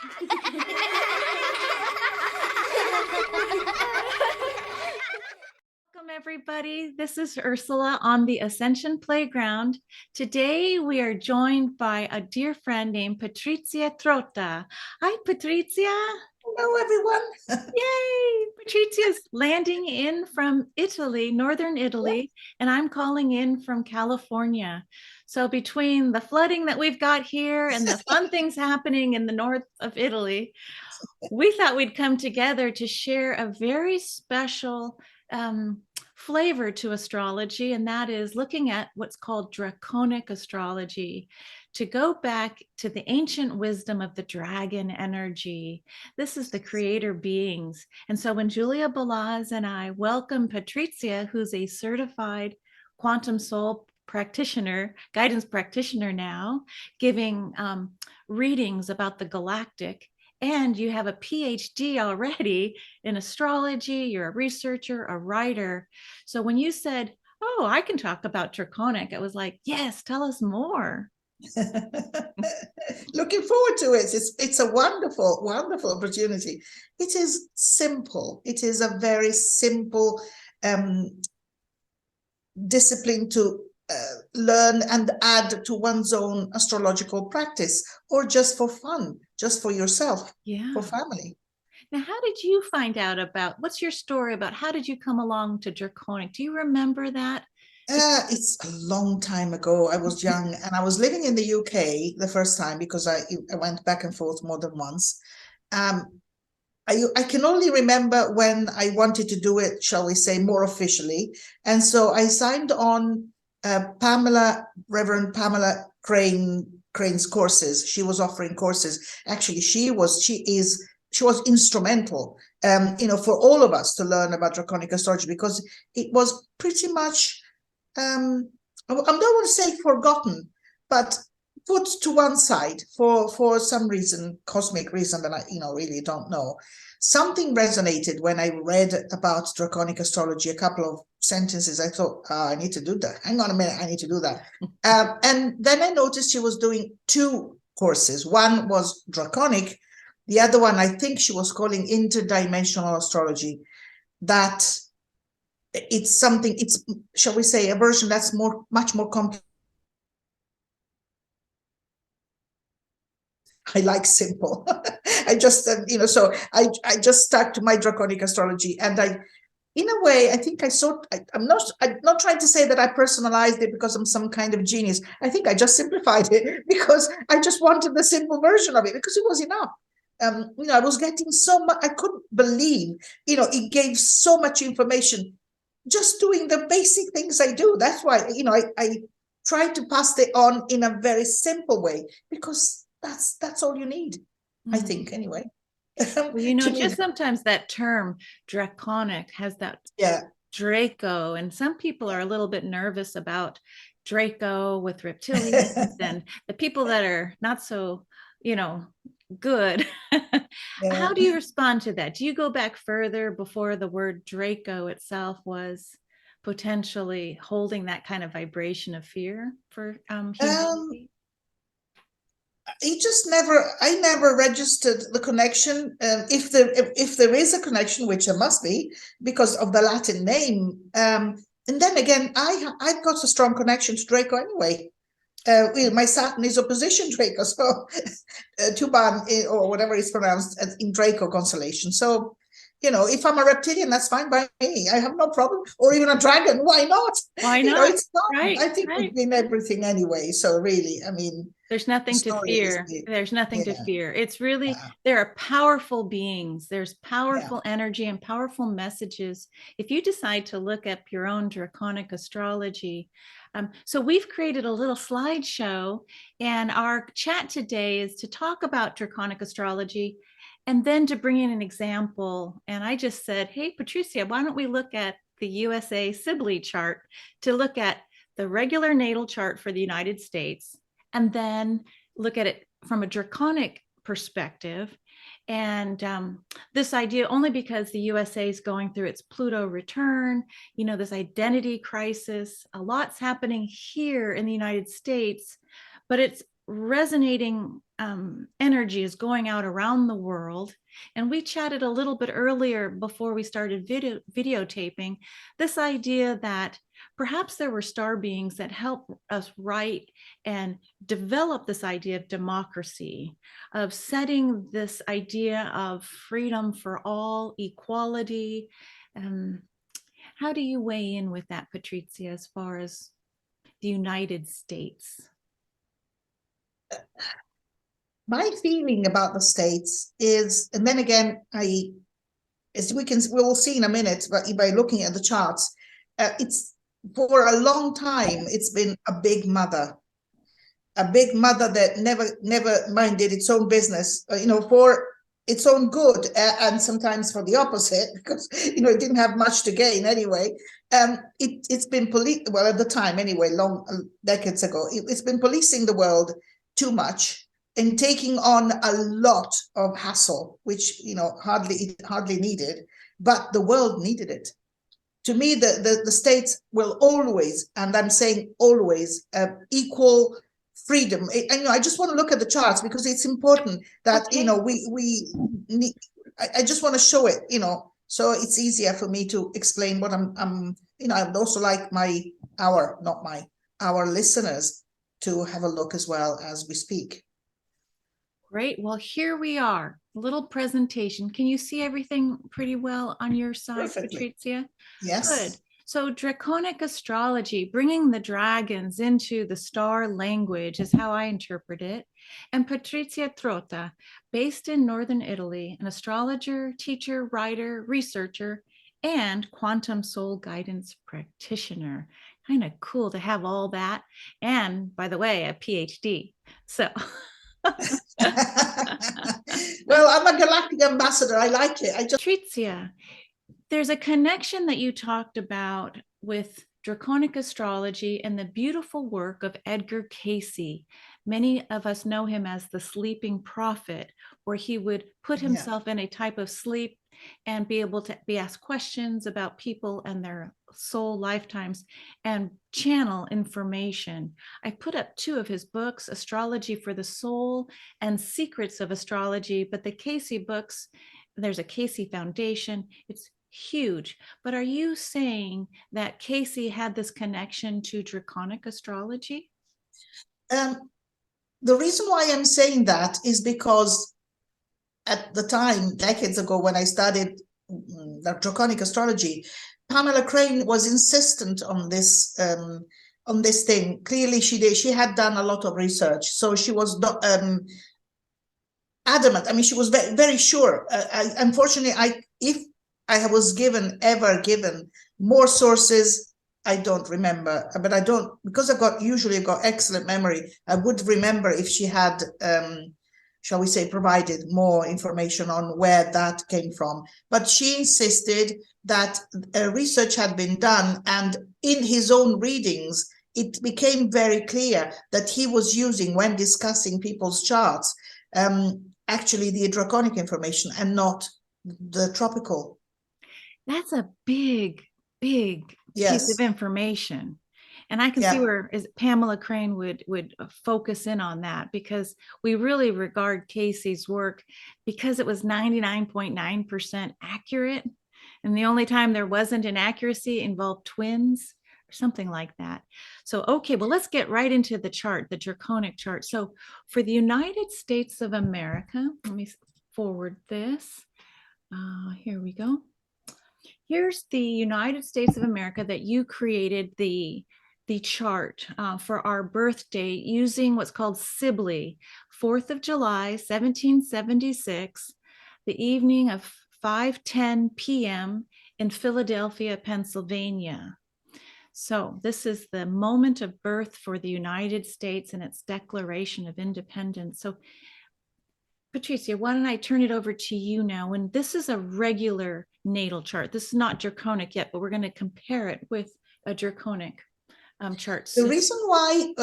Welcome, everybody. This is Ursula on the Ascension Playground. Today, we are joined by a dear friend named Patrizia Trotta. Hi, Patrizia. Hello, everyone. Yay! Patrizia's landing in from Italy, northern Italy, and I'm calling in from California. So between the flooding that we've got here and the fun things happening in the north of Italy, we thought we'd come together to share a very special flavor to astrology, and that is looking at what's called Draconic Astrology, to go back to the ancient wisdom of the dragon energy. This is the creator beings. And so when Julia Balaz and I welcome Patrizia, who's a certified quantum soul practitioner, guidance practitioner now, giving readings about the galactic, and you have a PhD already in astrology, you're a researcher, a writer. So when you said, oh, I can talk about Draconic, I was like, yes, tell us more. Looking forward to it. It's a wonderful, wonderful opportunity. It is simple. It is a very simple discipline to learn and add to one's own astrological practice, or just for fun, just for yourself, for family. Now, how did you find out about, what's your story about how did you come along to Draconic? Do you remember that? It's a long time ago. I was young and I was living in the UK the first time, because I went back and forth more than once. I can only remember when I wanted to do it, shall we say, more officially. And so I signed on Reverend Pamela Crane's courses. She was offering courses. Actually, she was instrumental, for all of us to learn about Draconic Astrology, because it was pretty much, I don't want to say forgotten, but put to one side for some reason, cosmic reason that I really don't know. Something resonated when I read about Draconic Astrology, a couple of sentences. I thought, I need to do that. Hang on a minute, I need to do that. And then I noticed she was doing two courses. One was Draconic. The other one, I think she was calling interdimensional astrology. That it's something, it's, shall we say, a version that's much more complex. I like simple. I just, so I just stuck to my Draconic Astrology, and in a way, I think I'm not trying to say that I personalized it because I'm some kind of genius. I think I just simplified it because I just wanted the simple version of it, because it was enough. I was getting so much, I couldn't believe, it gave so much information just doing the basic things I do. That's why, I try to pass it on in a very simple way, because that's all you need, I think, anyway. Well, just sometimes that term draconic has that Draco, and some people are a little bit nervous about Draco with reptilians and the people that are not so, good. How do you respond to that? Do you go back further before the word Draco itself was potentially holding that kind of vibration of fear for humanity? I never registered the connection. If there is a connection, which there must be because of the Latin name, and then again, I've got a strong connection to Draco anyway. My Saturn is opposition Draco, so Tuban, or whatever it's pronounced, in Draco constellation. So, if I'm a reptilian, that's fine by me. I have no problem. Or even a dragon, why not? Why not? It's not. Right, I think we've been everything anyway. So really, I mean, there's nothing to fear. There's nothing to fear. It's really, there are powerful beings. There's powerful energy and powerful messages. If you decide to look up your own Draconic Astrology, so we've created a little slideshow, and our chat today is to talk about Draconic Astrology and then to bring in an example. And I just said, hey, Patrizia, why don't we look at the USA Sibley chart to look at the regular natal chart for the United States, and then look at it from a Draconic perspective. And this idea, only because the USA is going through its Pluto return, this identity crisis, a lot's happening here in the United States, but it's resonating energy is going out around the world. And we chatted a little bit earlier before we started videotaping this idea that perhaps there were star beings that helped us write and develop this idea of democracy, of setting this idea of freedom for all, equality. How do you weigh in with that, Patrizia, as far as the United States? My feeling about the States is, and then again, as we'll see in a minute, but by looking at the charts, it's for a long time, it's been a big mother that never minded its own business, for its own good, and sometimes for the opposite, because it didn't have much to gain anyway. It's been well, at the time anyway, long decades ago, it's been policing the world too much and taking on a lot of hassle, which hardly needed, but the world needed it. To me, the states will always, and I'm saying always, equal freedom. I just want to look at the charts because it's important that we need. I just want to show it, so it's easier for me to explain what I'm. I would also like our listeners to have a look as well as we speak. Great. Well, here we are. A little presentation. Can you see everything pretty well on your side, Perfectly. Patrizia? Yes. Good. So Draconic Astrology, bringing the dragons into the star language is how I interpret it. And Patrizia Trota, based in Northern Italy, an astrologer, teacher, writer, researcher, and quantum soul guidance practitioner. Kind of cool to have all that. And by the way, a PhD. So well, I'm a galactic ambassador. I like it. Patrizia, there's a connection that you talked about with Draconic Astrology and the beautiful work of Edgar Cayce. Many of us know him as the sleeping prophet, where he would put himself in a type of sleep and be able to be asked questions about people and their soul lifetimes and channel information. I put up 2 of his books, Astrology for the Soul and Secrets of Astrology, but the Cayce books, there's a Cayce Foundation. It's huge. But are you saying that Cayce had this connection to Draconic Astrology? The reason why I'm saying that is because at the time, decades ago, when I studied the Draconic Astrology, Pamela Crane was insistent on this thing. Clearly, she had done a lot of research, so she was adamant. I mean, she was very, very sure. Unfortunately, if I was ever given more sources, I don't remember, but I don't, because usually got excellent memory. I would remember if she had, shall we say, provided more information on where that came from. But she insisted that research had been done, and in his own readings, it became very clear that he was using, when discussing people's charts, actually the draconic information and not the tropical. That's a big piece of information. And I can see where Pamela Crane would focus in on that, because we really regard Cayce's work, because it was 99.9% accurate. And the only time there wasn't inaccuracy involved twins or something like that. So, okay, well, let's get right into the chart, the draconic chart. So for the United States of America, let me forward this. Here we go. Here's the United States of America that you created the chart for our birthday using what's called Sibley, 4th of July, 1776, the evening of 5:10 p.m. in Philadelphia, Pennsylvania. So this is the moment of birth for the United States and its Declaration of Independence. So Patrizia, why don't I turn it over to you now? And this is a regular natal chart. This is not draconic yet, but we're going to compare it with a draconic chart. The reason why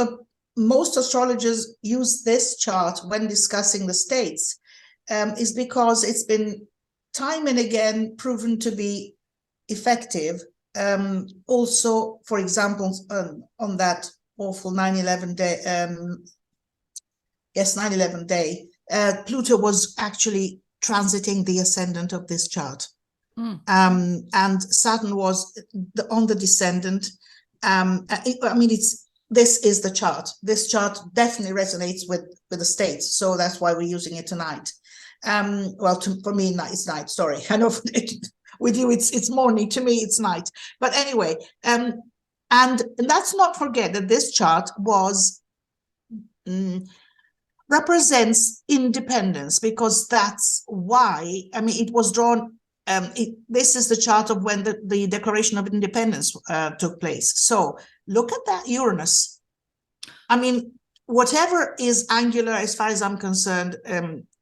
most astrologers use this chart when discussing the states is because it's been time and again proven to be effective. Also, for example, on that awful 9/11 day, yes, 9/11 day, Pluto was actually transiting the ascendant of this chart. And Saturn was on the descendant. I mean, this is the chart. This chart definitely resonates with the states, so that's why we're using it tonight. Well, for me, it's night. Sorry, I know with you it's morning. To me, it's night. But anyway, and let's not forget that this chart represents independence, because that's why, I mean, it was drawn. This is the chart of when the Declaration of Independence took place. So look at that Uranus. I mean, whatever is angular, as far as I'm concerned,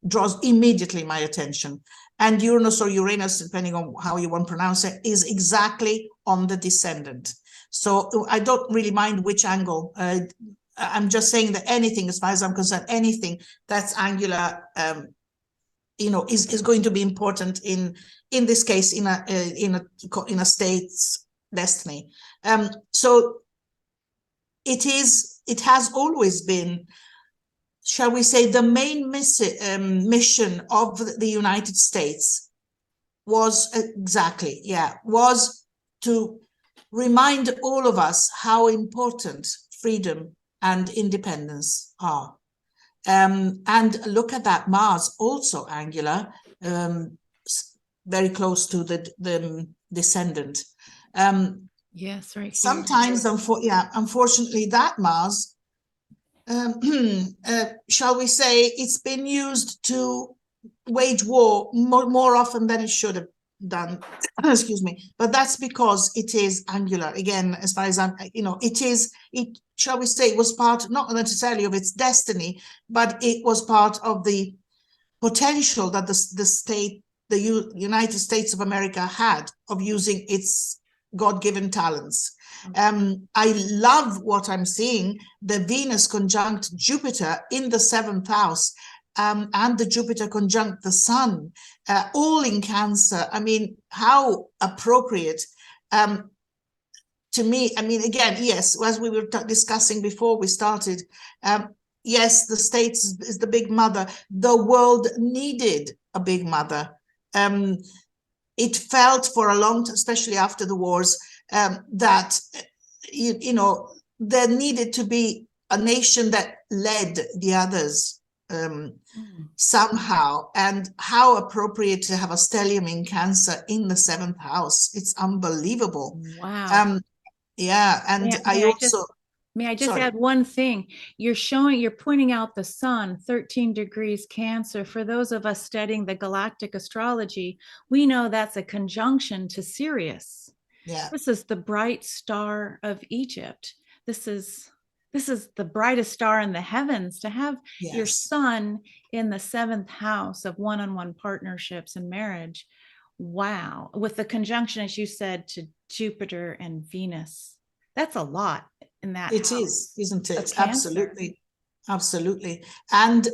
draws immediately my attention. And Uranus or Uranus, depending on how you want to pronounce it, is exactly on the descendant. So I don't really mind which angle. I'm just saying that anything, as far as I'm concerned, anything that's angular, is going to be important in this case in a state's destiny. So it has always been, shall we say, the main mission of the United States was to remind all of us how important freedom and independence are. And look at that, Mars, also angular, very close to the descendant. Yes, right here. Sometimes, unfortunately, that Mars, shall we say, it's been used to wage war more often than it should have done. Excuse me. But that's because it is angular. Again, as far as I'm, shall we say, it was part, not necessarily of its destiny, but it was part of the potential that the United States of America had of using its God-given talents. I love what I'm seeing, the Venus conjunct Jupiter in the 7th house, and the Jupiter conjunct the Sun, all in Cancer. I mean, how appropriate. To me, I mean, again, yes, as we were discussing before we started, yes, the States is the big mother. The world needed a big mother. It felt for a long time, especially after the wars, that, there needed to be a nation that led the others somehow. And how appropriate to have a stellium in Cancer in the 7th house. It's unbelievable. Wow. Yeah, and May I just add one thing? You're pointing out the sun, 13 degrees Cancer. For those of us studying the galactic astrology, we know that's a conjunction to Sirius. Yeah. This is the bright star of Egypt. This is the brightest star in the heavens. To have your sun in the 7th house of one-on-one partnerships and marriage. Wow. With the conjunction, as you said, to Jupiter and Venus. That's a lot in that It house is, isn't it? Cancer. Absolutely. And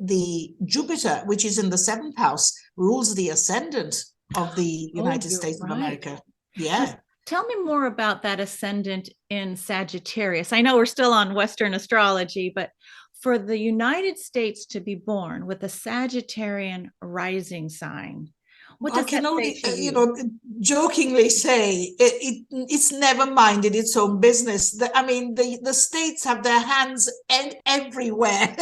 the Jupiter, which is in the 7th house, rules the ascendant of the United States of America. Yeah. Tell me more about that ascendant in Sagittarius. I know we're still on Western astrology, but for the United States to be born with a Sagittarian rising sign, what does I can that only, say to you? Jokingly say it's never minded its own business. I mean, the states have their hands everywhere,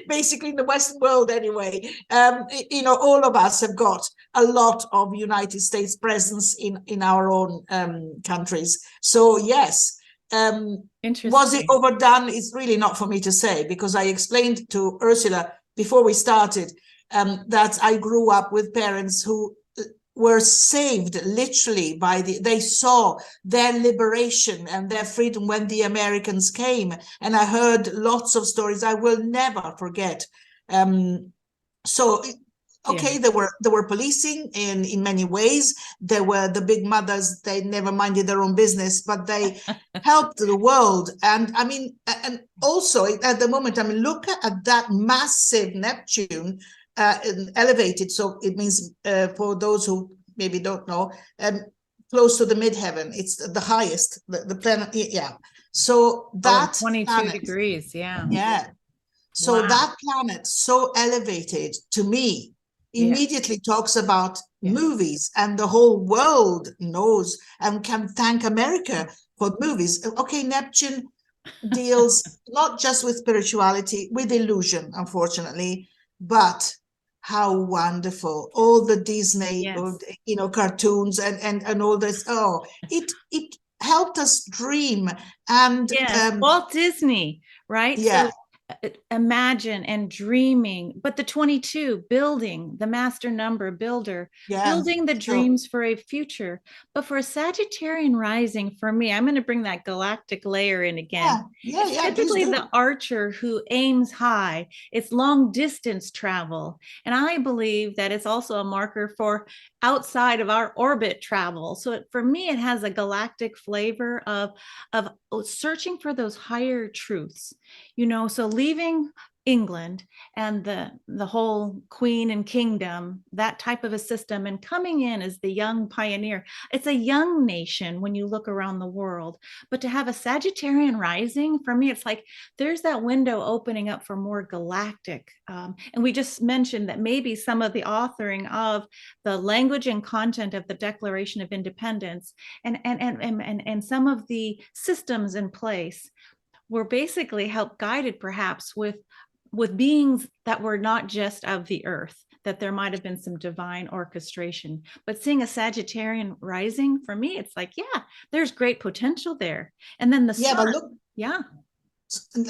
basically in the Western world anyway. All of us have got a lot of United States presence in our own countries. So yes. Was it overdone? It's really not for me to say, because I explained to Ursula before we started that I grew up with parents who were saved literally they saw their liberation and their freedom when the Americans came. And I heard lots of stories I will never forget. Okay, there were policing in many ways. There were the big mothers, they never minded their own business, but they helped the world. And I mean, and also at the moment, I mean, look at that massive Neptune elevated. So it means for those who maybe don't know, close to the midheaven. It's the highest, the planet. Yeah. So that 22 degrees. Yeah. Yeah. So Wow. that planet, so elevated to me, Yeah. immediately talks about Yeah. movies, and the whole world knows and can thank America for movies. Okay, Neptune deals not just with spirituality, with illusion, unfortunately, but how wonderful all the Disney, Yes. cartoons and all this. Oh, it helped us dream, and Yes, Walt Disney, right? yeah, So imagine and dreaming, but the 22, building, the master number builder, yeah. building the So dreams for a future. But for a Sagittarian rising, for me, I'm going to bring that galactic layer in again. It's yeah, please typically do. the archer who aims high. It's long distance travel. And I believe that it's also a marker for outside of our orbit travel. So for me, it has a galactic flavor of searching for those higher truths, so leaving England and the whole queen and kingdom, that type of a system, and coming in as the young pioneer. It's a young nation when you look around the world, but to have a Sagittarian rising, for me, it's like there's that window opening up for more galactic. And we just mentioned that maybe some of the authoring of the language and content of the Declaration of Independence and some of the systems in place were basically help guided perhaps with beings that were not just of the earth, that there might have been some divine orchestration. But seeing a Sagittarian rising, for me, it's like, yeah, there's great potential there. And then the Yeah, sun, but look, yeah.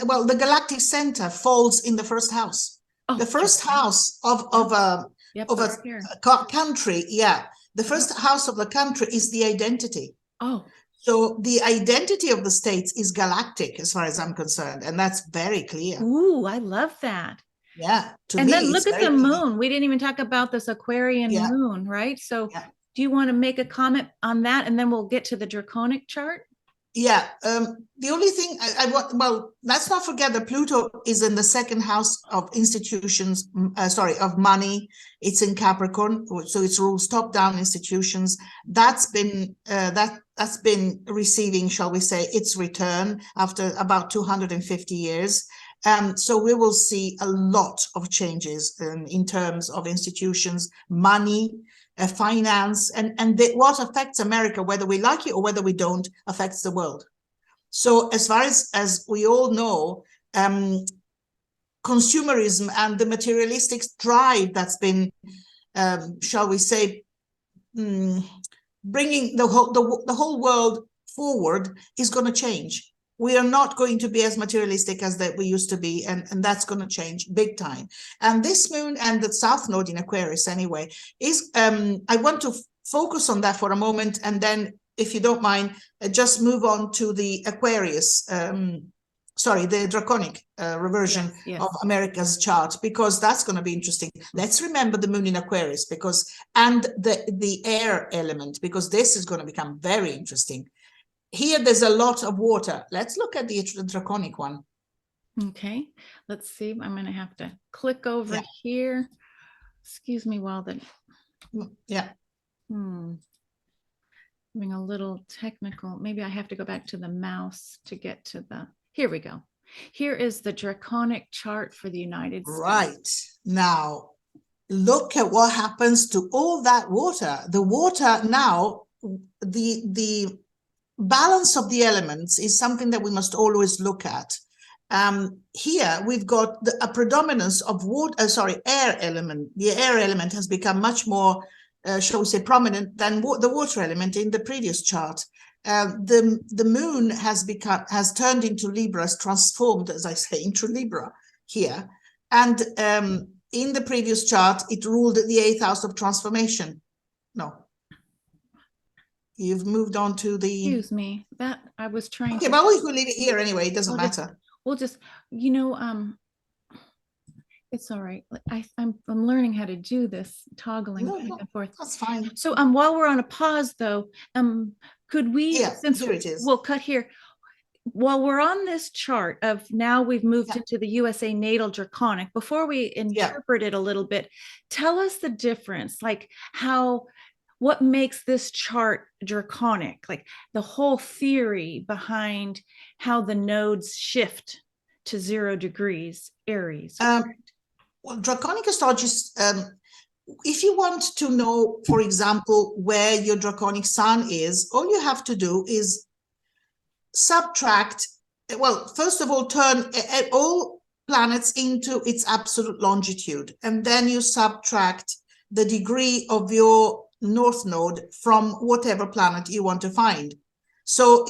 well, the galactic center falls in the first house. The Oh, first house yep, of so a right here. country, yeah, the first Yep. house of the country is the identity. Oh, So the identity of the states is galactic, as far as I'm concerned, and that's very clear. ooh, I love that. Yeah, to And me, then it's look at very the clear. moon. We didn't even talk about this Aquarian Yeah, moon, right? So yeah. do you want to make a comment on that? And then we'll get to the draconic chart. Yeah, the only thing I want, well, let's not forget that Pluto is in the second house of institutions, of money. It's in Capricorn, so it rules top-down institutions. That's been receiving, shall we say, its return after about 250 years. So we will see a lot of changes in terms of institutions, money, finance, and what affects America, whether we like it or whether we don't, affects the world. So as far as we all know, consumerism and the materialistic drive that's been, shall we say, bringing the whole world forward is going to change. We are not going to be as materialistic as that we used to be, and that's going to change big time. And this moon and the South Node in Aquarius, anyway, is I want to focus on that for a moment, and then, if you don't mind, just move on to the Aquarius. The Draconic reversion of America's chart, because that's going to be interesting. Let's remember the moon in Aquarius, and the air element, because this is going to become very interesting. Here, there's a lot of water. Let's look at the Draconic one. Okay, let's see. I'm going to have to click over here. Excuse me while the... Yeah. Having a little technical. Maybe I have to go back to the mouse to get to the... Here we go. Here is the Draconic chart for the United States. Right. Now, look at what happens to all that water. The water now, the balance of the elements is something that we must always look at. Here we've got a predominance of air element. The air element has become much more, shall we say, prominent than the water element in the previous chart. The moon has turned into Libra, has transformed, as I say, into Libra here. And in the previous chart, it ruled the 8th house of transformation. No. You've moved on to the... Excuse me, that I was trying to... Okay, but we can leave it here anyway. It doesn't matter. We'll just, it's all right. I'm learning how to do this toggling back and forth. That's fine. So while we're on a pause though, could we, since here it is. We'll cut here. While we're on this chart of now we've moved into the USA natal draconic, before we interpret it a little bit, tell us the difference, like what makes this chart draconic, like the whole theory behind how the nodes shift to 0 degrees Aries. Well, Draconic Astrology, if you want to know, for example, where your draconic sun is, all you have to do is subtract, well, first of all, turn all planets into its absolute longitude, and then you subtract the degree of your north node from whatever planet you want to find. So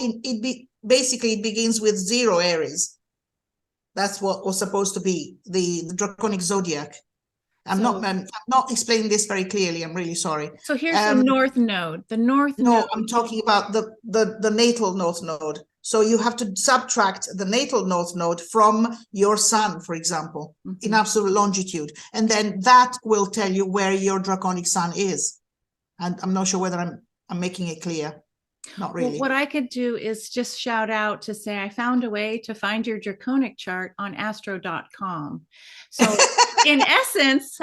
basically it begins with 0 Aries. That's what was supposed to be the draconic zodiac. I'm not explaining this very clearly. I'm really sorry. So here's the north node. The north node. No, I'm talking about the natal north node. So you have to subtract the natal north node from your sun, for example, in absolute longitude. And then that will tell you where your draconic sun is. And I'm not sure whether I'm making it clear. Not really. Well, what I could do is just shout out to say, I found a way to find your draconic chart on astro.com. So in essence,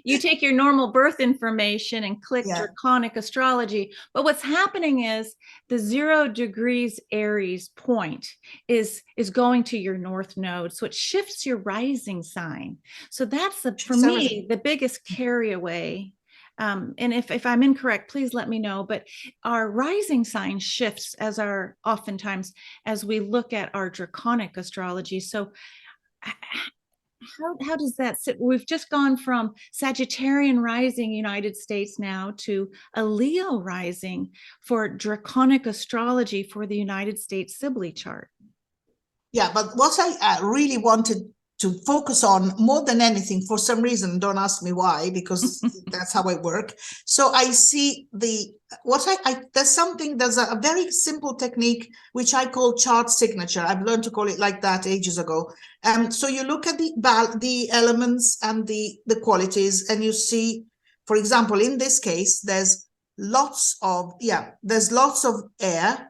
you take your normal birth information and click Draconic Astrology. But what's happening is the 0 degrees Aries point is going to your north node. So it shifts your rising sign. So that's for me, the biggest carry away. And if I'm incorrect, please let me know. But our rising sign shifts oftentimes as we look at our draconic astrology. So how does that sit? We've just gone from Sagittarian rising United States now to a Leo rising for draconic astrology for the United States Sibley chart. Yeah, but what I really wanted to focus on more than anything, for some reason, don't ask me why, because that's how I work. So I see there's a very simple technique which I call chart signature. I've learned to call it like that ages ago. So you look at the elements and the qualities, and you see, for example, in this case, there's lots of air.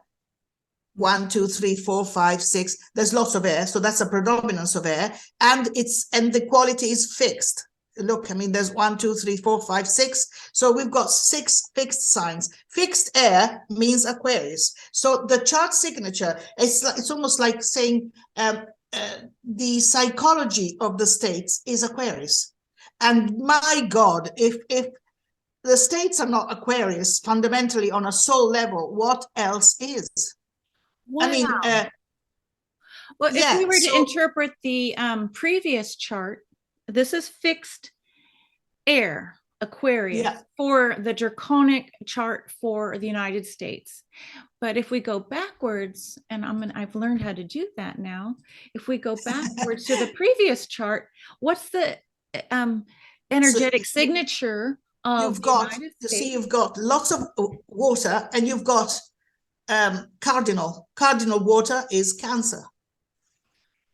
1, 2, 3, 4, 5, 6. There's lots of air, so that's a predominance of air, and the quality is fixed. Look, I mean, there's 1, 2, 3, 4, 5, 6. So we've got 6 fixed signs. Fixed air means Aquarius. So the chart signature, it's almost like saying the psychology of the states is Aquarius. And my God, if the states are not Aquarius fundamentally on a soul level, what else is? Wow. I mean, if we were to interpret the previous chart, this is fixed air, Aquarius, for the draconic chart for the United States. But if we go backwards, and I've learned how to do that now. If we go backwards to the previous chart, what's the energetic signature of the United States? See, you've got lots of water, and you've got cardinal water is Cancer.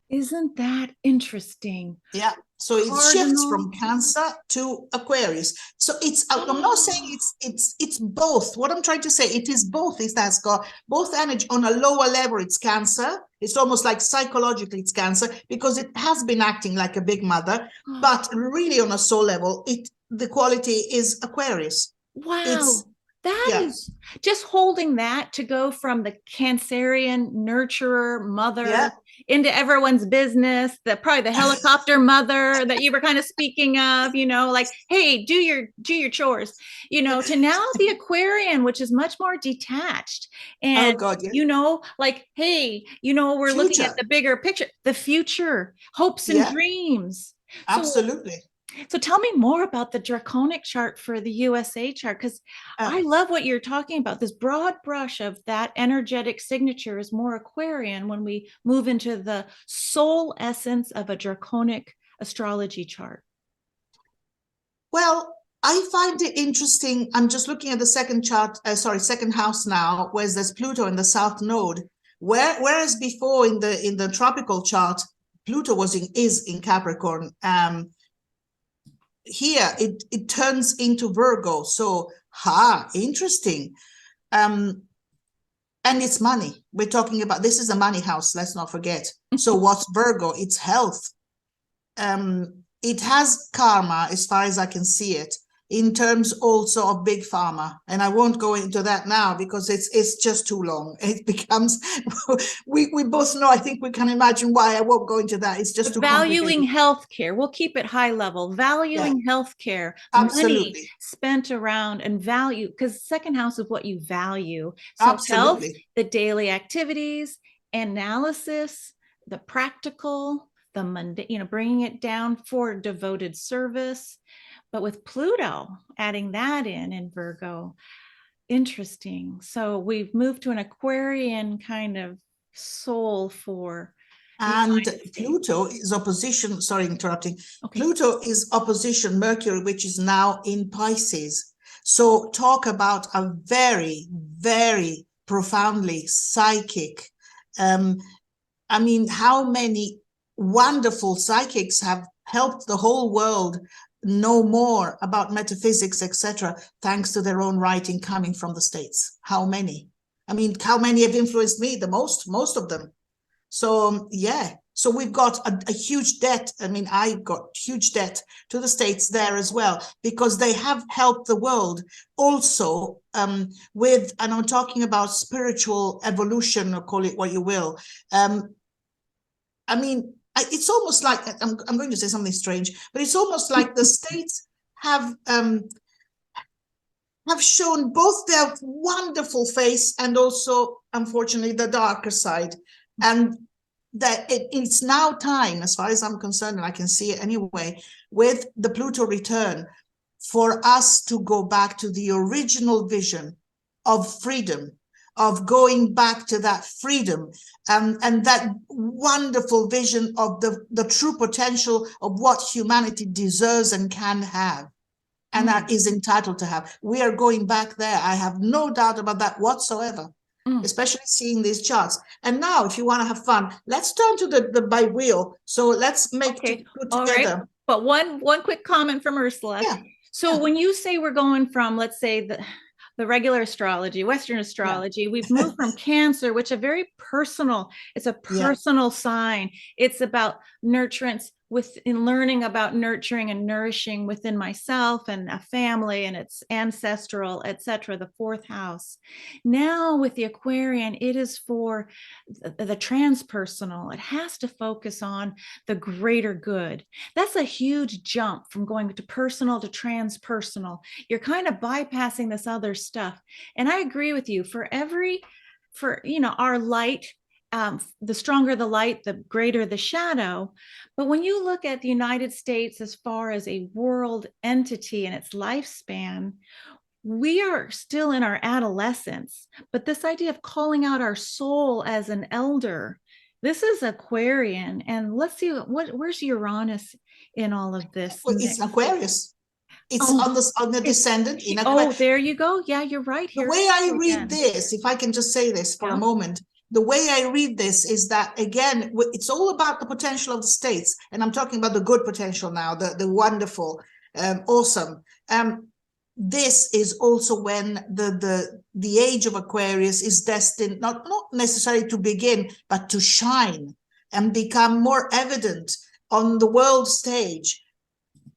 Isn't that interesting? Yeah, so it shifts from Cancer to Aquarius. So I'm not saying it's both. What I'm trying to say, it is both. It has got both energy. On a lower level, it's Cancer. It's almost like psychologically it's Cancer, because it has been acting like a big mother, but really on a soul level, the quality is Aquarius. Wow. That is just holding that to go from the Cancerian nurturer mother into everyone's business, probably the helicopter mother that you were kind of speaking of, like, hey, do your chores, to now the Aquarian, which is much more detached. And, like, hey, we're looking at the bigger picture, the future, hopes and dreams. Absolutely. So tell me more about the draconic chart for the USA chart, because I love what you're talking about. This broad brush of that energetic signature is more Aquarian when we move into the soul essence of a draconic astrology chart. Well, I find it interesting. I'm just looking at the second house now, where there's Pluto in the south node. Whereas before in the tropical chart, Pluto is in Capricorn. Here it turns into Virgo, so interesting. And it's money. We're talking about, this is a money house, let's not forget. So what's Virgo? It's health. It has karma, as far as I can see it. in terms also of big pharma, and I won't go into that now because it's just too long. It becomes we both know, I think we can imagine why. I won't go into that. It's just too Valuing complicated. healthcare, we'll keep it high level. Valuing healthcare, money Absolutely. spent around and value, because second house is what you value. So health, Absolutely. the daily activities, analysis, the practical, the mundane, bringing it down for devoted service. But with Pluto, adding that in Virgo, interesting. So we've moved to an Aquarian kind of soul for the And United States. Pluto is opposition, sorry, interrupting. Okay. Pluto is opposition Mercury, which is now in Pisces. So talk about a very, very profoundly psychic. I mean, how many wonderful psychics have helped the whole world know more about metaphysics, etc., thanks to their own writing coming from the States? How many? I mean, how many have influenced me? The most of them. So yeah, so we've got a huge debt. I mean, I got huge debt to the States there as well, because they have helped the world also with, and I'm talking about spiritual evolution, or call it what you will. I mean, it's almost like, I'm going to say something strange, but it's almost like the States have shown both their wonderful face and also, unfortunately, the darker side. And that it's now time, as far as I'm concerned, and I can see it anyway, with the Pluto return, for us to go back to the original vision of freedom, of going back to that freedom, and that wonderful vision of the true potential of what humanity deserves and can have, and that is entitled to have. We are going back there. I have no doubt about that whatsoever, especially seeing these charts. And now, if you want to have fun, let's turn to the by wheel. So let's make put together. Right. But one quick comment from Ursula. Yeah. So when you say we're going from, let's say, the regular astrology, Western astrology, we've moved from Cancer, which is very personal. It's a personal sign. It's about nurturance in learning about nurturing and nourishing within myself and a family, and it's ancestral, etc. The fourth house. Now with the Aquarian, it is for the transpersonal. It has to focus on the greater good. That's a huge jump from going to personal to transpersonal. You're kind of bypassing this other stuff. And I agree with you. For our light, the stronger the light, the greater the shadow. But when you look at the United States as far as a world entity and its lifespan, we are still in our adolescence. But this idea of calling out our soul as an elder, this is Aquarian. And let's see, where's Uranus in all of this? Well, it's Aquarius. It's on the descendant in Aquarius. Oh, there you go. Yeah, you're right. The way I read this, if I can just say this for a moment, the way I read this is that, again, it's all about the potential of the States. And I'm talking about the good potential now, the wonderful, awesome. This is also when the age of Aquarius is destined, not necessarily to begin, but to shine and become more evident on the world stage,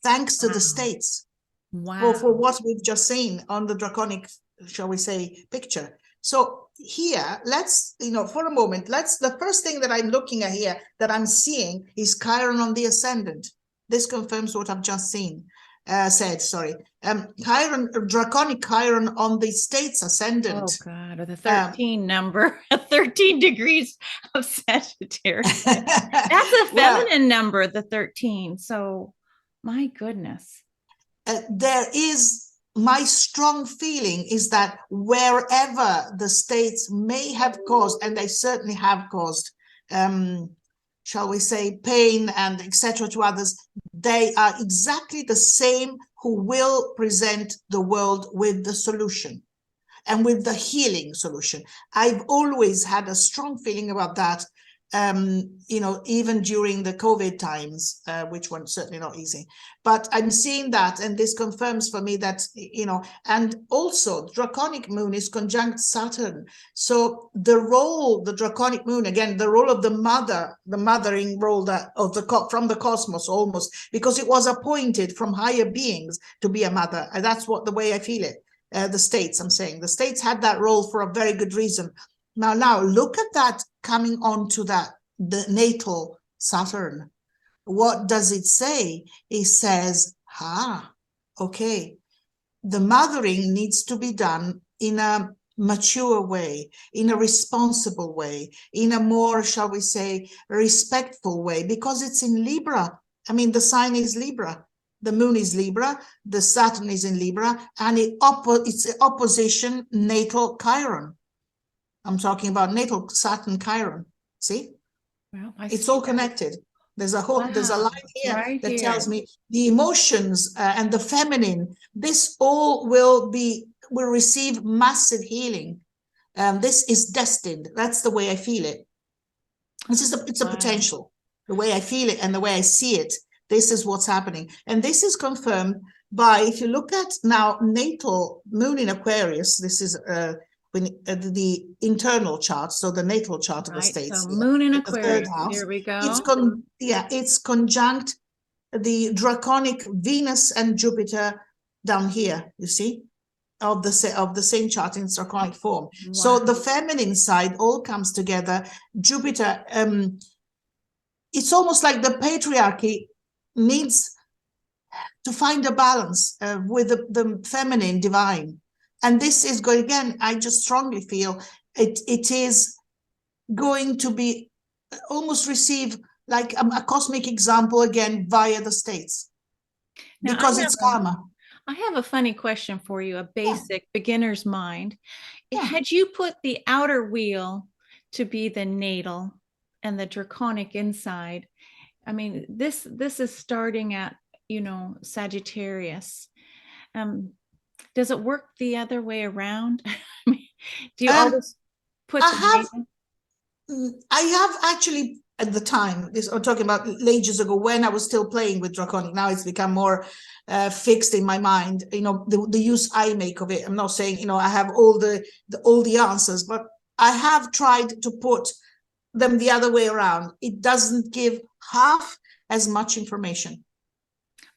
thanks to the States. Wow. For what we've just seen on the draconic, shall we say, picture. So here, let's, for a moment, the first thing that I'm looking at here, that I'm seeing, is Chiron on the ascendant. This confirms what I've just said, sorry. Chiron, draconic Chiron on the States ascendant. Oh God, or the 13 number, 13 degrees of Sagittarius. That's a feminine number, the 13. So my goodness. There is, my strong feeling is that wherever the States may have caused, and they certainly have caused, shall we say, pain and etc. to others, they are exactly the same who will present the world with the solution and with the healing solution. I've always had a strong feeling about that. even during the COVID times, which were certainly not easy. But I'm seeing that, and this confirms for me that, and also Draconic moon is conjunct Saturn. So the Draconic moon, again, the role of the mothering role from the cosmos almost, because it was appointed from higher beings to be a mother. And that's the way I feel it. The states, I'm saying, the states had that role for a very good reason. Now look at that coming on to the natal Saturn. What does it say? It says, okay, the mothering needs to be done in a mature way, in a responsible way, in a more, shall we say, respectful way, because it's in Libra. I mean, the sign is Libra. The moon is Libra, the Saturn is in Libra, and it's opposition natal Chiron. I'm talking about natal Saturn Chiron. See? Well, it's all connected. There's a line here right that here tells me the emotions and the feminine, this all will receive massive healing. This is destined. That's the way I feel it. It's a potential. The way I feel it and the way I see it, this is what's happening. And this is confirmed by, if you look at now natal moon in Aquarius, this is the internal chart, so the natal chart of the states. So moon in Aquarius, the 3rd house. Here we go. It's conjunct the Draconic Venus and Jupiter down here, you see, of the same chart in Draconic form. Wow. So the feminine side all comes together. Jupiter, it's almost like the patriarchy needs to find a balance with the feminine divine. And this is going, again, I just strongly feel it is going to be almost receive like a cosmic example again via the states. Now, because it's karma. I have a funny question for you, a basic beginner's mind. Had you put the outer wheel to be the natal and the draconic inside, I mean, this is starting at, Sagittarius. Does it work the other way around? Do you always put I have actually, at the time, I'm talking about ages ago when I was still playing with Draconic. Now it's become more fixed in my mind, the use I make of it. I'm not saying, I have all the answers, but I have tried to put them the other way around. It doesn't give half as much information.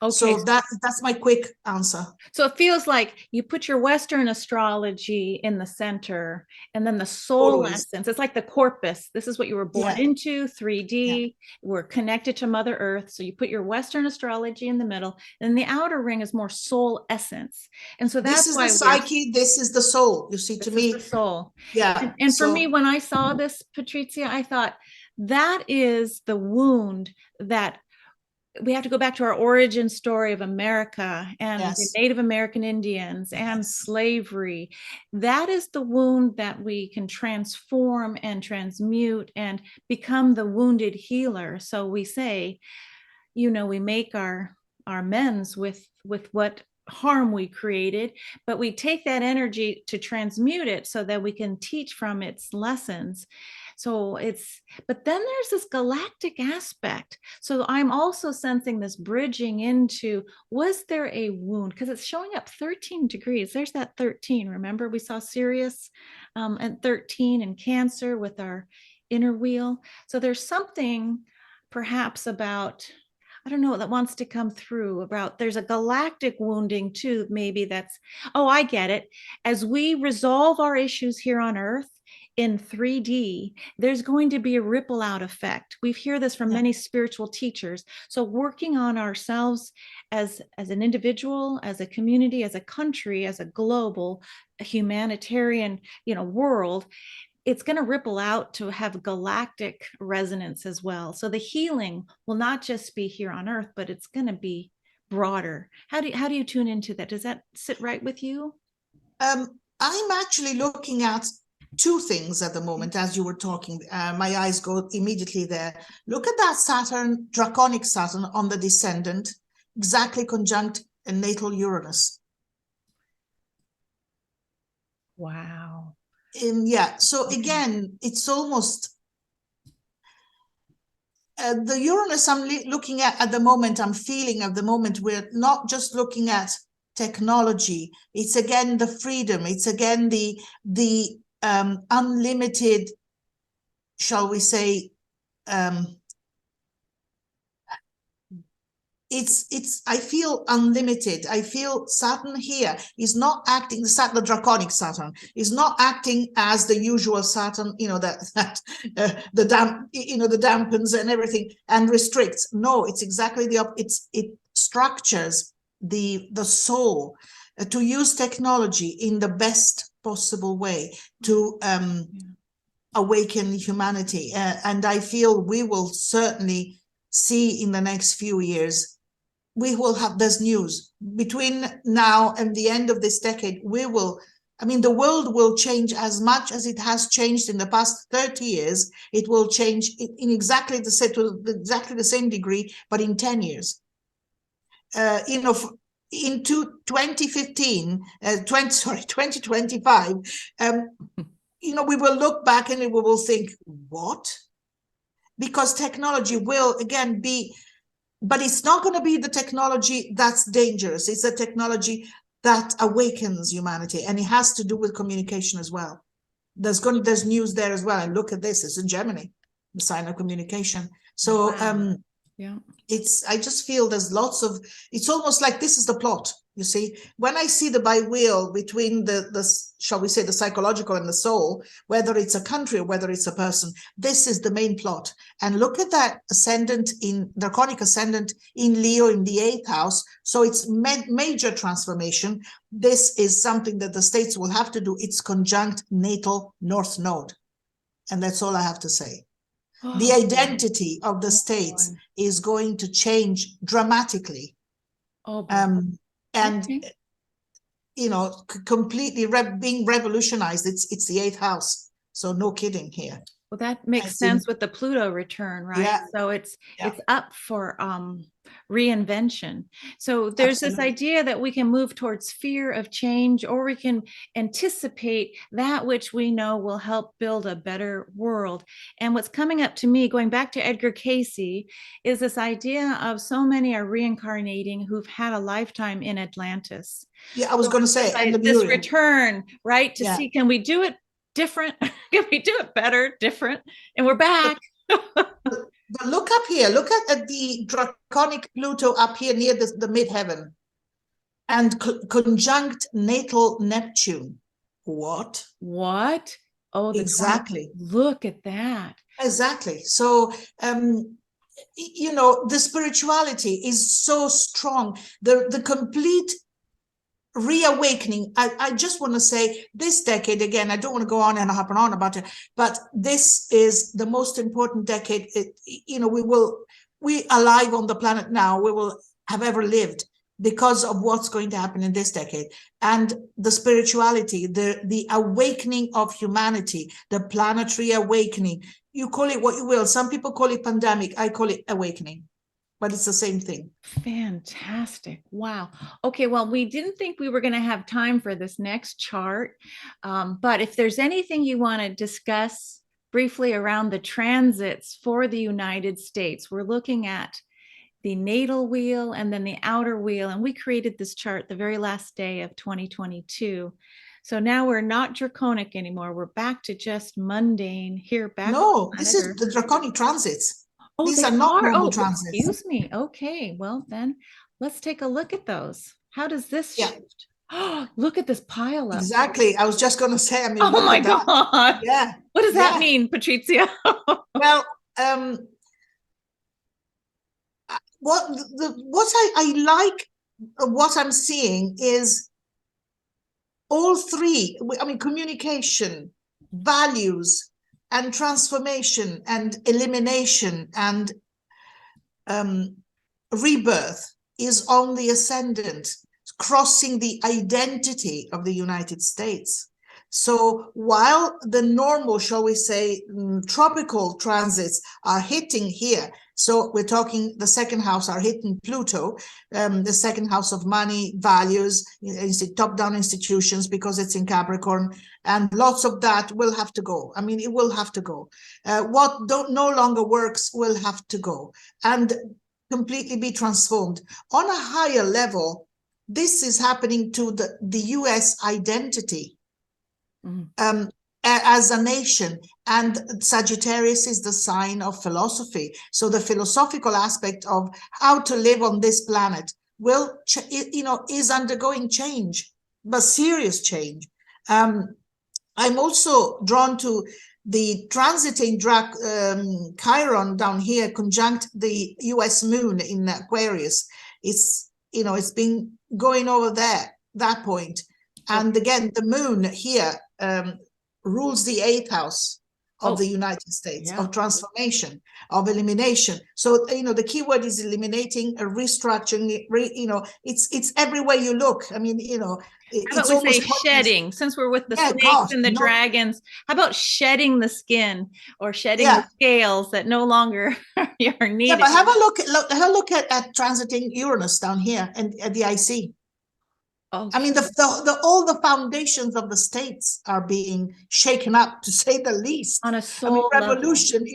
Okay. So that's my quick answer. So it feels like you put your Western astrology in the center, and then the soul essence. It's like the corpus. This is what you were born into, 3D. We're connected to Mother Earth. So you put your Western astrology in the middle, and the outer ring is more soul essence. And so that's why the psyche. This is the soul. You see, to me, the soul. Yeah. And for me, when I saw this, Patrizia, I thought that is the wound that we have to go back to our origin story of America and the Native American Indians and slavery. That is the wound that we can transform and transmute and become the wounded healer. So we say, we make our amends with what harm we created, but we take that energy to transmute it so that we can teach from its lessons. So but then there's this galactic aspect. So I'm also sensing this bridging into, was there a wound? Because it's showing up 13 degrees. There's that 13. Remember, we saw Sirius at 13 in Cancer with our inner wheel. So there's something perhaps about, I don't know, that wants to come through about, there's a galactic wounding too, maybe that's, I get it. As we resolve our issues here on Earth, in 3D, there's going to be a ripple out effect. We hear this from many spiritual teachers. So working on ourselves as an individual, as a community, as a country, as a global humanitarian, world, it's going to ripple out to have galactic resonance as well. So the healing will not just be here on Earth, but it's going to be broader. How do you tune into that? Does that sit right with you? I'm actually looking at two things at the moment as you were talking. My eyes go immediately there. Look at that Saturn, Draconic Saturn on the descendant, exactly conjunct a natal Uranus. Wow. So again, it's almost, the Uranus I'm looking at the moment, I'm feeling at the moment, we're not just looking at technology. It's again the freedom. It's again the unlimited, shall we say, I feel unlimited. I feel Saturn here is not acting, the draconic Saturn is not acting as the usual Saturn, the dampens and everything and restricts. No, it's exactly it structures the soul to use technology in the best possible way to awaken humanity. And I feel we will certainly see in the next few years, we will have this news between now and the end of this decade. The world will change as much as it has changed in the past 30 years. It will change in exactly the same degree, but in 10 years. Into 2025, we will look back and we will think, what? Because technology will again be, but it's not going to be the technology that's dangerous. It's a technology that awakens humanity, and it has to do with communication as well. There's news there as well. And look at this, it's in Germany, the sign of communication. So wow. I just feel there's lots of, it's almost like this is the plot. You see, when I see the biwheel between the shall we say, the psychological and the soul, whether it's a country or whether it's a person, this is the main plot. And look at that ascendant draconic ascendant in Leo in the 8th house. So it's major transformation. This is something that the states will have to do. It's conjunct natal north node. And that's all I have to say. The identity of the states is going to change dramatically. Completely being revolutionized. It's the 8th house. So no kidding here. Well, that makes sense with the Pluto return, right? Yeah. So it's up for reinvention. So there's this idea that we can move towards fear of change, or we can anticipate that which we know will help build a better world. And what's coming up to me, going back to Edgar Cayce, is this idea of so many are reincarnating who've had a lifetime in Atlantis. Yeah, I was going to say, this return, right? To see, can we do it different? Can we do it better, different? And we're back. But look up here. Look at the draconic Pluto up here near the midheaven, and conjunct natal Neptune. What? Oh, exactly. Look at that. Exactly. So, the spirituality is so strong. The complete reawakening. I just want to say this decade, again, I don't want to go on and harp on about it, but this is the most important decade. We alive on the planet now, we will have ever lived because of what's going to happen in this decade. And the spirituality, the awakening of humanity, the planetary awakening, you call it what you will. Some people call it pandemic. I call it awakening. But it's the same thing. Fantastic. Wow. Okay, well, we didn't think we were going to have time for this next chart. But if there's anything you want to discuss briefly around the transits for the United States, we're looking at the natal wheel and then the outer wheel. And we created this chart the very last day of 2022. So now we're not draconic anymore. We're back to just mundane here. No, this is the draconic transits. Oh, these are not normal transits. Excuse me. Okay, well then let's take a look at those. How does this shift? Oh, look at this pile up. Exactly. I was just going to say, oh my God. Yeah. What does that mean, Patrizia? Well, what I like, what I'm seeing is all three. Communication, values, and transformation and elimination and rebirth is on the ascendant, crossing the identity of the United States. So while the normal, shall we say, tropical transits are hitting here, So we're talking the second house are hitting Pluto, the second house of money, values, top-down institutions, because it's in Capricorn, and lots of that will have to go. I mean, it will have to go. What no longer works will have to go and completely be transformed. On a higher level, this is happening to the US identity. As a nation, and Sagittarius is the sign of philosophy. So the philosophical aspect of how to live on this planet will, is undergoing change, but serious change. I'm also drawn to the transiting Chiron down here, conjunct the US moon in Aquarius. It's been going over there, that point. And again, the moon here rules the 8th house of the United States, of transformation, of elimination. So, the key word is eliminating, restructuring, it's everywhere you look. I mean, it's almost shedding, since we're with the snakes and the dragons. How about shedding the skin, or shedding the scales that no longer are needed? Yeah, but have a look at transiting Uranus down here and at the IC. I mean, all the foundations of the states are being shaken up, to say the least. On a soul revolution.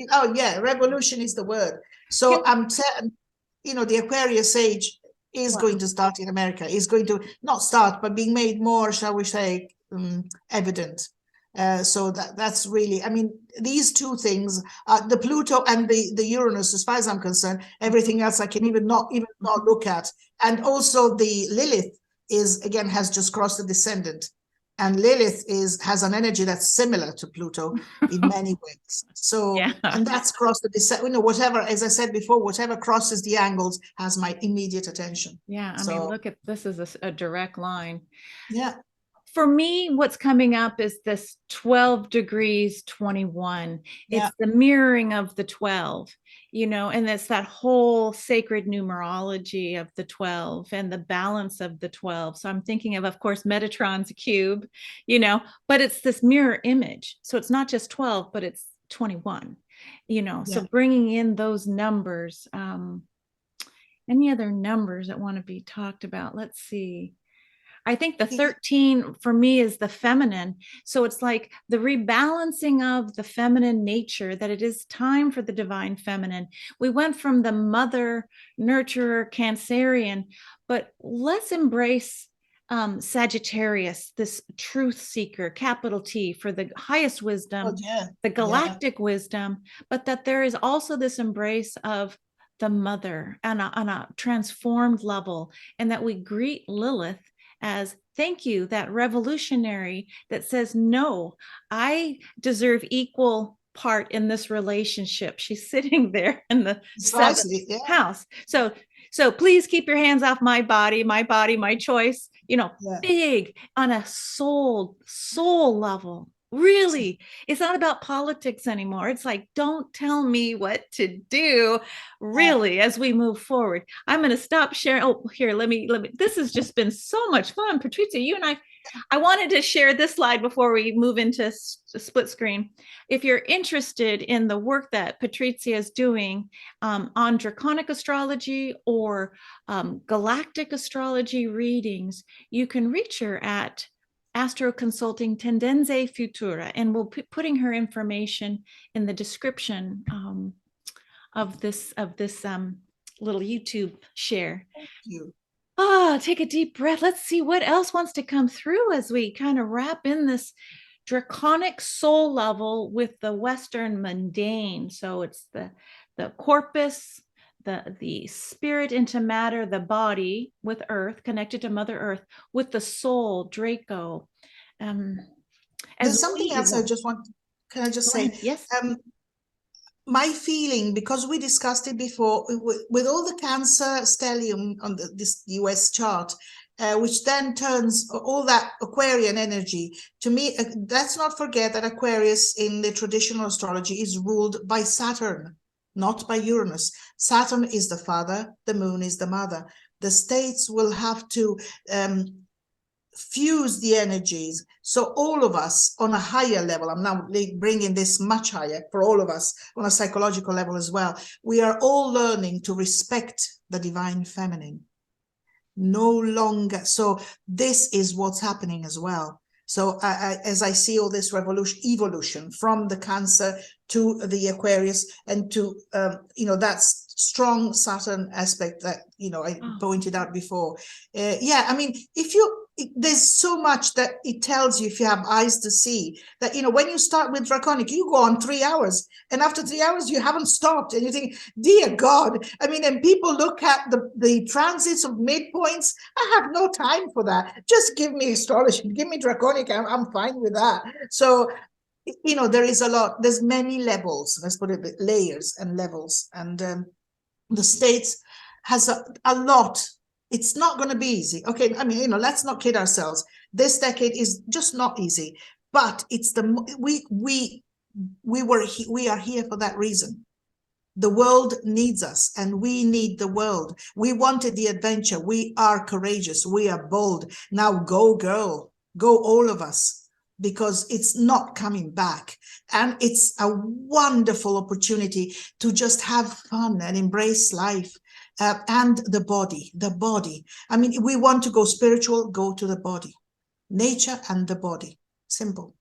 Revolution is the word. So I'm saying, the Aquarius age is going to start in America. Is going to not start, but being made more, shall we say, evident. So that's really, I mean, these two things, the Pluto and the Uranus, as far as I'm concerned, everything else I can even not look at, and also the Lilith has just crossed the descendant, and Lilith has an energy that's similar to Pluto in many ways. So and that's crossed the descendant. Whatever, as I said before, whatever crosses the angles has my immediate attention. Yeah, I mean, look at this is a direct line. Yeah. For me, what's coming up is this 12 degrees 21. It's the mirroring of the 12. And it's that whole sacred numerology of the 12 and the balance of the 12. So I'm thinking of course, Metatron's cube, but it's this mirror image. So it's not just 12, but it's 21, so bringing in those numbers. Any other numbers that want to be talked about? Let's see. I think the 13 for me is the feminine. So it's like the rebalancing of the feminine nature, that it is time for the divine feminine. We went from the mother, nurturer, Cancerian, but let's embrace Sagittarius, this truth seeker, capital T, for the highest wisdom, the galactic wisdom, but that there is also this embrace of the mother on a transformed level, and that we greet Lilith as thank you, that revolutionary that says, no, I deserve equal part in this relationship. She's sitting there in the 7th house. So please keep your hands off my body, my choice, big on a soul level. Really, it's not about politics anymore. It's like, don't tell me what to do, really, as we move forward. I'm going to stop sharing. Oh, here, let me, this has just been so much fun. Patrizia, you and I wanted to share this slide before we move into split screen. If you're interested in the work that Patrizia is doing on Draconic Astrology or galactic astrology readings, you can reach her at Astro Consulting Tendenze Futura, and we'll be putting her information in the description of this little YouTube share. Thank you. Take a deep breath. Let's see what else wants to come through as we kind of wrap in this draconic soul level with the Western mundane. So it's the corpus, the spirit into matter, the body with earth, connected to Mother Earth, with the soul, Draco. There's something else I just want, can I just say? Yes. My feeling, because we discussed it before, with all the Cancer stellium on this US chart, which then turns all that Aquarian energy, to me, let's not forget that Aquarius in the traditional astrology is ruled by Saturn, not by Uranus. Saturn is the father, the moon is the mother. The states will have to fuse the energies. So all of us on a higher level, I'm now bringing this much higher for all of us on a psychological level as well. We are all learning to respect the divine feminine. No longer. So this is what's happening as well. So as I see all this evolution from the Cancer to the Aquarius and to, that strong Saturn aspect that, I pointed out before. Yeah, I mean, there's so much that it tells you, if you have eyes to see, that, when you start with Draconic, you go on 3 hours. And after 3 hours, you haven't stopped. And you think, dear God, I mean, and people look at the transits of midpoints. I have no time for that. Just give me astrology, give me Draconic. I'm fine with that. So, there is a lot. There's many levels. Let's put it, layers and levels. And the States has a lot. It's not going to be easy. Okay, I mean, let's not kid ourselves. This decade is just not easy. But it's we are here for that reason. The world needs us, and we need the world. We wanted the adventure. We are courageous. We are bold. Now go, girl. Go, all of us, because it's not coming back. And it's a wonderful opportunity to just have fun and embrace life. And the body. I mean, we want to go spiritual, go to the body. Nature and the body. Simple.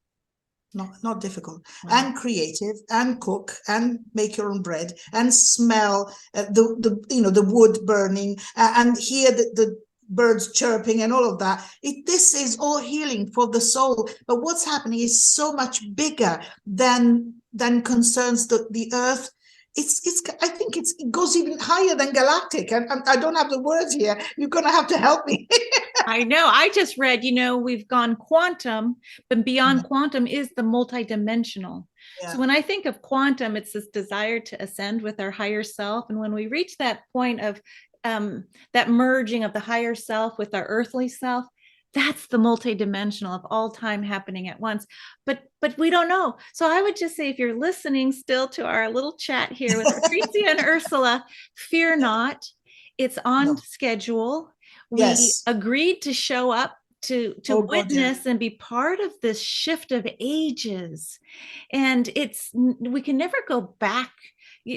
Not difficult. Wow. And creative, and cook, and make your own bread, and smell the wood burning, and hear the birds chirping and all of that. This is all healing for the soul. But what's happening is so much bigger than concerns the earth. I think it goes even higher than galactic. And I don't have the words here. You're going to have to help me. I know. I just read, we've gone quantum, but beyond quantum is the multidimensional. Yeah. So when I think of quantum, it's this desire to ascend with our higher self. And when we reach that point of that merging of the higher self with our earthly self, that's the multidimensional of all time happening at once. But we don't know. So I would just say, if you're listening still to our little chat here with Patrizia and Ursula, fear not. It's on schedule. We agreed to show up to witness and be part of this shift of ages. And we can never go back.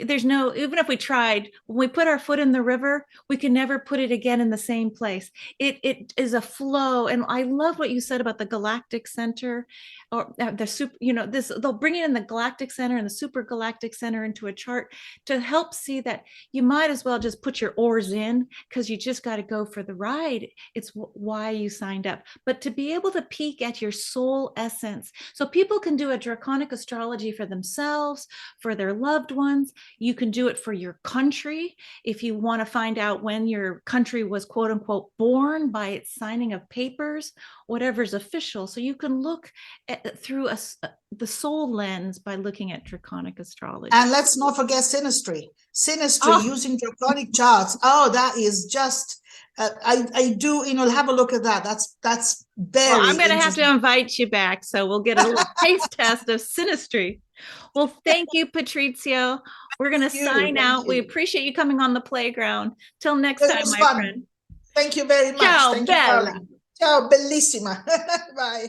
There's no, even if we tried, when we put our foot in the river, we can never put it again in the same place. It is a flow. And I love what you said about the galactic center, or the super, they'll bring it in the galactic center and the super galactic center into a chart to help see that you might as well just put your oars in, because you just got to go for the ride. It's why you signed up. But to be able to peek at your soul essence, so people can do a draconic astrology for themselves, for their loved ones. You can do it for your country if you want to find out when your country was, quote unquote, born, by its signing of papers, whatever's official. So you can look through the soul lens by looking at draconic astrology. And let's not forget synastry. Using draconic charts. Oh, that is just I do, have a look at that. That's very I'm going to have to invite you back, so we'll get a little taste test of synastry. Well, thank you, Patrizia. We're going to sign out. We appreciate you coming on the playground. Till next time, my friend. Thank you very much. Ciao, thank bella. You, ciao, bellissima. Bye.